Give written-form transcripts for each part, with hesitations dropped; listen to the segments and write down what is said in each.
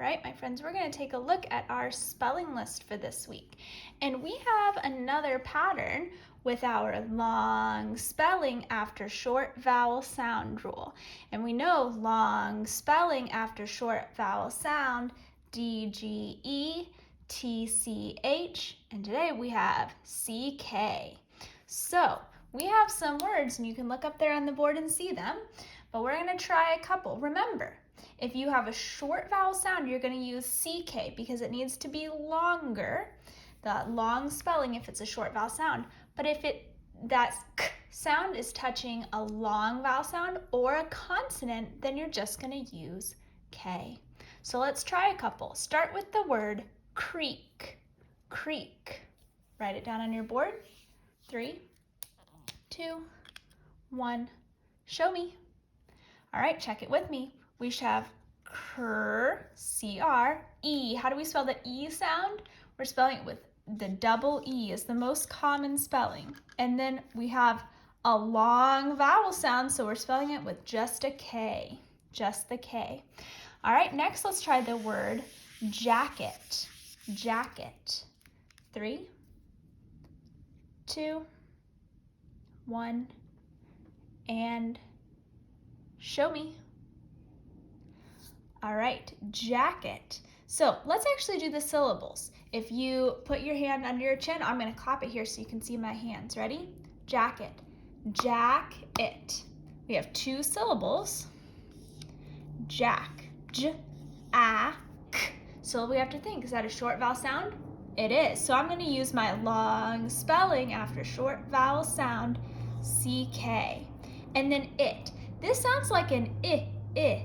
right, my friends, we're going to take a look at our spelling list for this week. And we have another pattern with our long spelling after short vowel sound rule. And we know long spelling after short vowel sound, D-G-E, T-C-H, and today we have C-K. So we have some words, and you can look up there on the board and see them, but we're going to try a couple. Remember, if you have a short vowel sound, you're going to use CK because it needs to be longer, the long spelling if it's a short vowel sound. But if that K sound is touching a long vowel sound or a consonant, then you're just going to use K. So let's try a couple. Start with the word creek. Creek. Write it down on your board. 3, 2, 1. Show me. All right, check it with me. We should have C-R-E. How do we spell the E sound? We're spelling it with the double E is the most common spelling. And then we have a long vowel sound, so we're spelling it with just a K, just the K. All right, next let's try the word jacket. Jacket. 3, 2, 1, and show me. All right, jacket. So let's actually do the syllables. If you put your hand under your chin, I'm going to clap it here so you can see my hands. Ready? Jacket. Jack-it. We have 2 syllables. Jack. J-A-K. So we have to think, is that a short vowel sound? It is. So I'm going to use my long spelling after short vowel sound, C-K. And then it. This sounds like an I,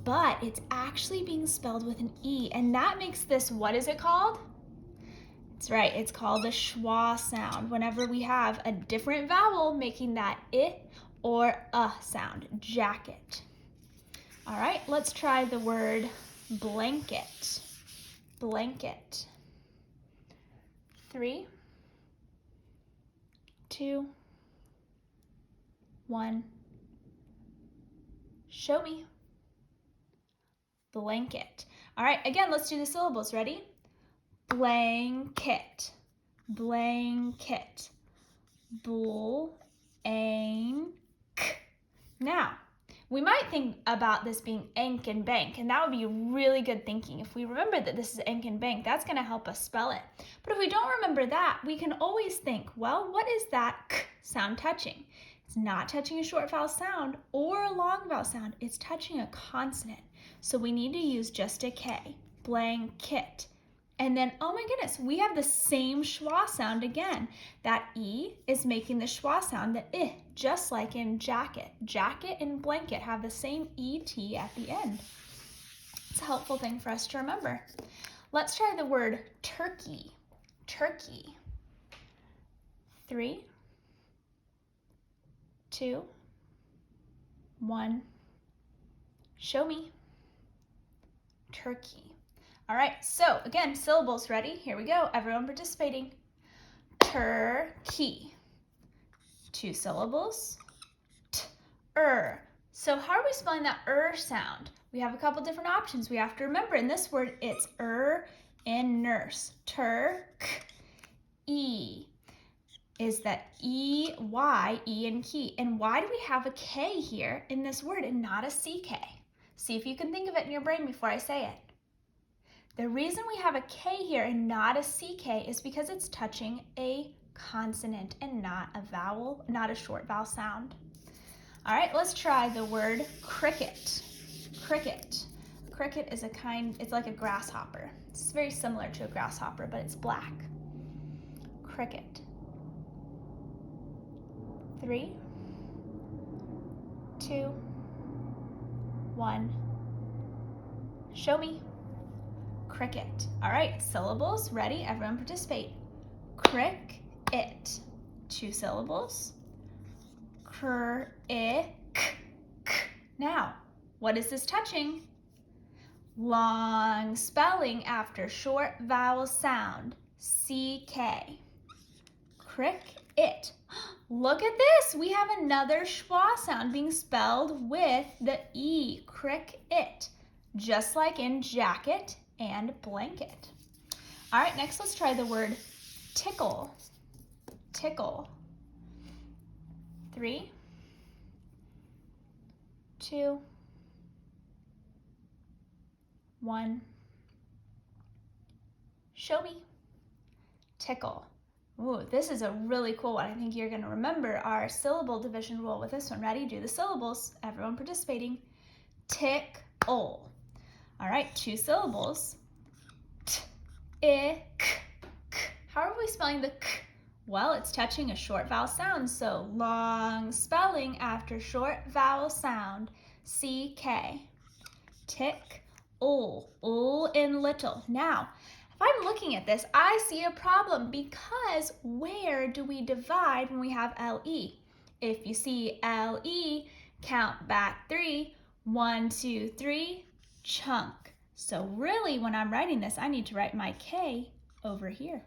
but it's actually being spelled with an E, and that makes this, what is it called? That's right, it's called the schwa sound, whenever we have a different vowel making that I or a sound, jacket. All right, let's try the word blanket. Blanket. 3, 2, 1. Show me. Blanket. All right, again, let's do the syllables. Ready? Blanket. Blanket. Blank. Now, we might think about this being ank and bank, and that would be really good thinking. If we remember that this is ank and bank, that's going to help us spell it. But if we don't remember that, we can always think, well, what is that K sound touching? It's not touching a short vowel sound or a long vowel sound. It's touching a consonant. So we need to use just a K, blanket. And then, oh my goodness, we have the same schwa sound again. That E is making the schwa sound, the I, just like in jacket. Jacket and blanket have the same ET at the end. It's a helpful thing for us to remember. Let's try the word turkey. Turkey. 3, 2, 1. Show me. Turkey. All right, so again, syllables ready? Here we go. Everyone participating. Turkey. 2 syllables. T-er. So how are we spelling that sound? We have a couple different options. We have to remember in this word, it's in nurse. Turk-e. Is that E-Y, E and key. And why do we have a K here in this word and not a CK? See if you can think of it in your brain before I say it. The reason we have a K here and not a CK is because it's touching a consonant and not a vowel, not a short vowel sound. All right, let's try the word cricket. Cricket. Cricket is it's like a grasshopper. It's very similar to a grasshopper, but it's black. Cricket. 3, 2, 1. Show me. Cricket. All right, syllables, ready? Everyone participate. Crick-it. 2 syllables. Cr-ick. Now, what is this touching? Long spelling after short vowel sound, C-K. Crick-it. Look at this, we have another schwa sound being spelled with the E, crick-it. just like in jacket and blanket. All right, next let's try the word tickle. Tickle. 3, 2, 1. Show me. Tickle. Ooh, this is a really cool one. I think you're going to remember our syllable division rule with this one. Ready? Do the syllables. Everyone participating. Tickle. All right, 2 syllables. T, I, k, k. How are we spelling the k? Well, it's touching a short vowel sound, so long spelling after short vowel sound. C-K. Tick-ul. Ul in little. Now, if I'm looking at this, I see a problem because where do we divide when we have L-E? If you see L-E, count back 3. 1, 2, 3, chunk. So really, when I'm writing this, I need to write my K over here.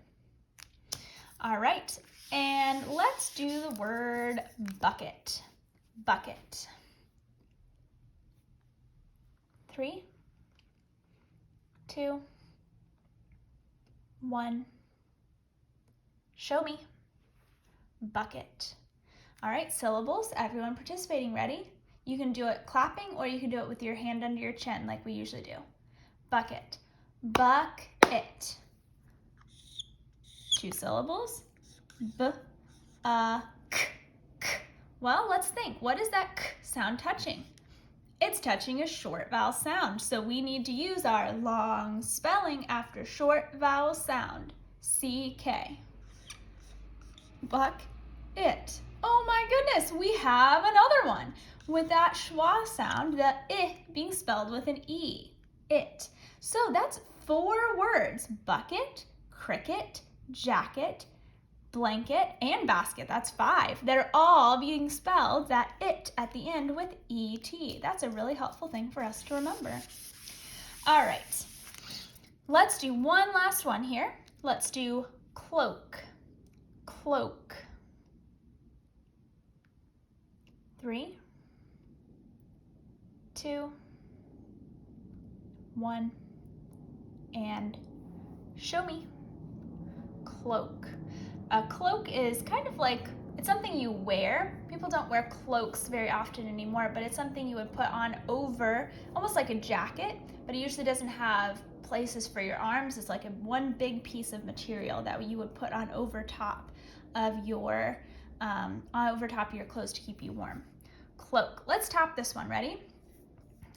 All right, and let's do the word bucket. Bucket. 3, 2, 1. Show me. Bucket. All right, syllables, everyone participating, ready? You can do it clapping or you can do it with your hand under your chin like we usually do. Bucket. Bucket. 2 syllables. B, a, k, k. Well, let's think. What is that k sound touching? It's touching a short vowel sound, so we need to use our long spelling after short vowel sound. C-K. Buck-it. Oh my goodness, we have another one with that schwa sound, the I being spelled with an E. It. So that's 4 words. Bucket, cricket, jacket, blanket, and basket. That's 5. They're all being spelled that it at the end with E-T. That's a really helpful thing for us to remember. All right, let's do one last one here. Let's do cloak. Cloak. 3, 2, 1, and show me. Cloak. A cloak is kind of like, it's something you wear. People don't wear cloaks very often anymore, but it's something you would put on over, almost like a jacket, but it usually doesn't have places for your arms. It's like one big piece of material that you would put on over top of your clothes to keep you warm. Cloak. Let's tap this one. Ready?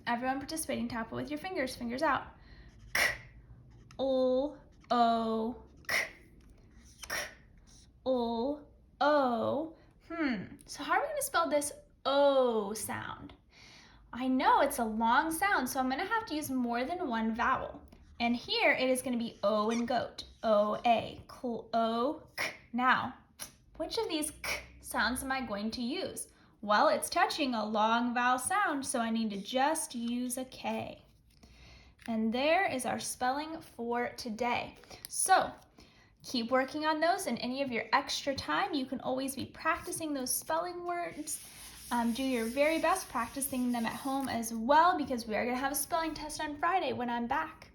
Everyone participating, tap it with your fingers. Fingers out. K, ul, o, k, k, ul, o. So how are we going to spell this O sound? I know it's a long sound, so I'm going to have to use more than one vowel. And here it is going to be O in goat. O-A. O, k. Now, which of these k sounds am I going to use? Well, it's touching a long vowel sound, so I need to just use a K. And there is our spelling for today. So keep working on those, and any of your extra time, you can always be practicing those spelling words. Do your very best practicing them at home as well, because we are going to have a spelling test on Friday when I'm back.